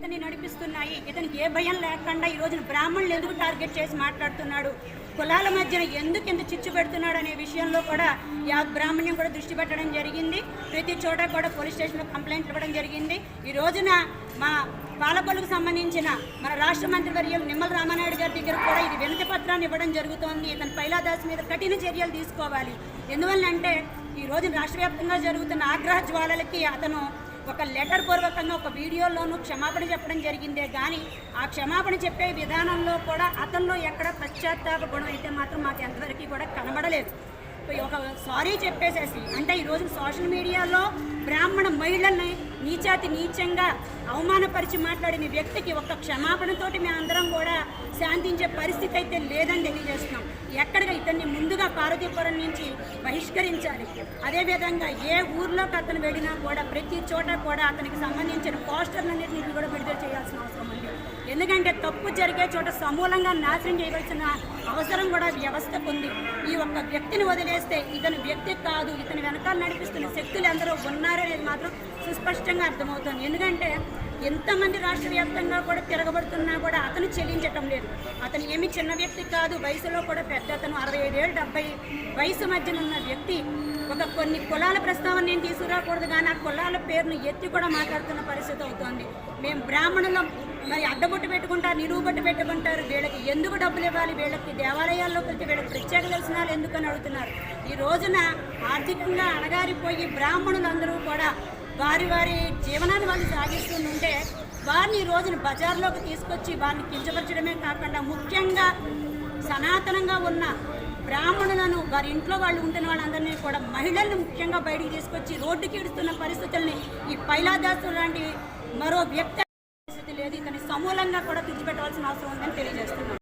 ఇతన్ని నడిపిస్తున్నాయి. ఇతనికి ఏ భయం లేకుండా ఈ రోజున బ్రాహ్మణులు ఎందుకు టార్గెట్ చేసి మాట్లాడుతున్నాడు, కులాల మధ్యన ఎందుకు ఇంత చిచ్చు పెడుతున్నాడు అనే విషయంలో కూడా బ్రాహ్మణ్యం కూడా దృష్టి పెట్టడం జరిగింది. ప్రతి చోట కూడా పోలీస్ స్టేషన్లో కంప్లైంట్లు ఇవ్వడం జరిగింది. ఈ రోజున మా పాలకొల్లుకు సంబంధించిన మన రాష్ట్ర మంత్రివర్యులు నిమ్మల రామానాయుడు గారి దగ్గర కూడా ఇది వినతి పత్రాన్ని ఇవ్వడం జరుగుతోంది. ఇతను పైలాదాస్ మీద కఠిన చర్యలు తీసుకోవాలి. ఎందువల్లంటే ఈ రోజు రాష్ట్ర వ్యాప్తంగా జరుగుతున్న ఆగ్రహ జ్వాలలకి అతను ఒక లెటర్ పూర్వకంగా ఒక వీడియోలోనూ క్షమాపణ చెప్పడం జరిగిందే కానీ ఆ క్షమాపణ చెప్పే విధానంలో కూడా అతనిలో ఎక్కడ పశ్చాత్తాప గుణం అయితే మాత్రం మాకు ఎంతవరకు కూడా కనబడలేదు. ఒక సారీ చెప్పేసేసి అంటే ఈరోజు సోషల్ మీడియాలో బ్రాహ్మణ మహిళల్ని నీచంగా అవమానపరిచి మాట్లాడిన వ్యక్తికి ఒక క్షమాపణతోటి మేమందరం కూడా శాంతించే పరిస్థితి అయితే లేదని తెలియజేస్తున్నాం. ఎక్కడిగా ఇతన్ని ముందుగా పార్వతీపురం నుంచి బహిష్కరించాలి. అదేవిధంగా ఏ ఊర్లోకి అతను వెళ్ళినా కూడా ప్రతి చోట కూడా అతనికి సంబంధించిన పోస్టర్లన్నింటినీ కూడా విడుదల చేయాల్సిన అవసరం ఉంది. ఎందుకంటే తప్పు జరిగే చోట సమూలంగా నాశనం చేయవలసిన అవసరం కూడా వ్యవస్థకు ఉంది. ఈ ఒక్క వ్యక్తిని వదిలేస్తే ఇతని వ్యక్తి కాదు, ఇతని వెనకాల నడిపిస్తున్న శక్తులు ఎందరో ఉన్నారనేది మాత్రం సుస్పష్టంగా అర్థమవుతుంది. ఎందుకంటే ఎంతమంది రాష్ట్ర వ్యాప్తంగా కూడా తిరగబడుతున్నా కూడా అతను చెల్లించటం లేదు. అతను ఏమి చిన్న వ్యక్తి కాదు, వయసులో కూడా పెద్ద అతను 65 ఏళ్ళు 70 వయసు మధ్యన ఉన్న వ్యక్తి. కొన్ని కులాల ప్రస్తావన నేను తీసుకురాకూడదు కానీ ఆ కులాల పేరును ఎత్తి కూడా మాట్లాడుతున్న పరిస్థితి అవుతోంది. మేము బ్రాహ్మణులం మరి అడ్డబొట్టు పెట్టుకుంటారు, నిలువుబొట్టు పెట్టుకుంటారు, వీళ్ళకి ఎందుకు డబ్బులు ఇవ్వాలి, వీళ్ళకి దేవాలయాల్లోకి వెళ్తే వీళ్ళకి ప్రత్యేక దర్శనాలు ఎందుకని అడుగుతున్నారు. ఈ రోజున ఆర్థికంగా అణగారిపోయి బ్రాహ్మణులందరూ కూడా వారి జీవనాన్ని వాళ్ళు సాగిస్తుంటే వారిని ఈ రోజున బజార్లోకి తీసుకొచ్చి వారిని కించపరచడమే కాకుండా ముఖ్యంగా సనాతనంగా ఉన్న బ్రాహ్మణులను వారి ఇంట్లో వాళ్ళు ఉంటున్న వాళ్ళందరినీ కూడా మహిళల్ని ముఖ్యంగా బయటికి తీసుకొచ్చి రోడ్డుకి ఇడుస్తున్న పరిస్థితుల్ని ఈ పైలాదాసు లాంటి మరో వ్యక్తి పరిస్థితి లేదు. ఇతని సమూలంగా కూడా తుడిచిపెట్టవలసిన అవసరం ఉందని తెలియజేస్తున్నాం.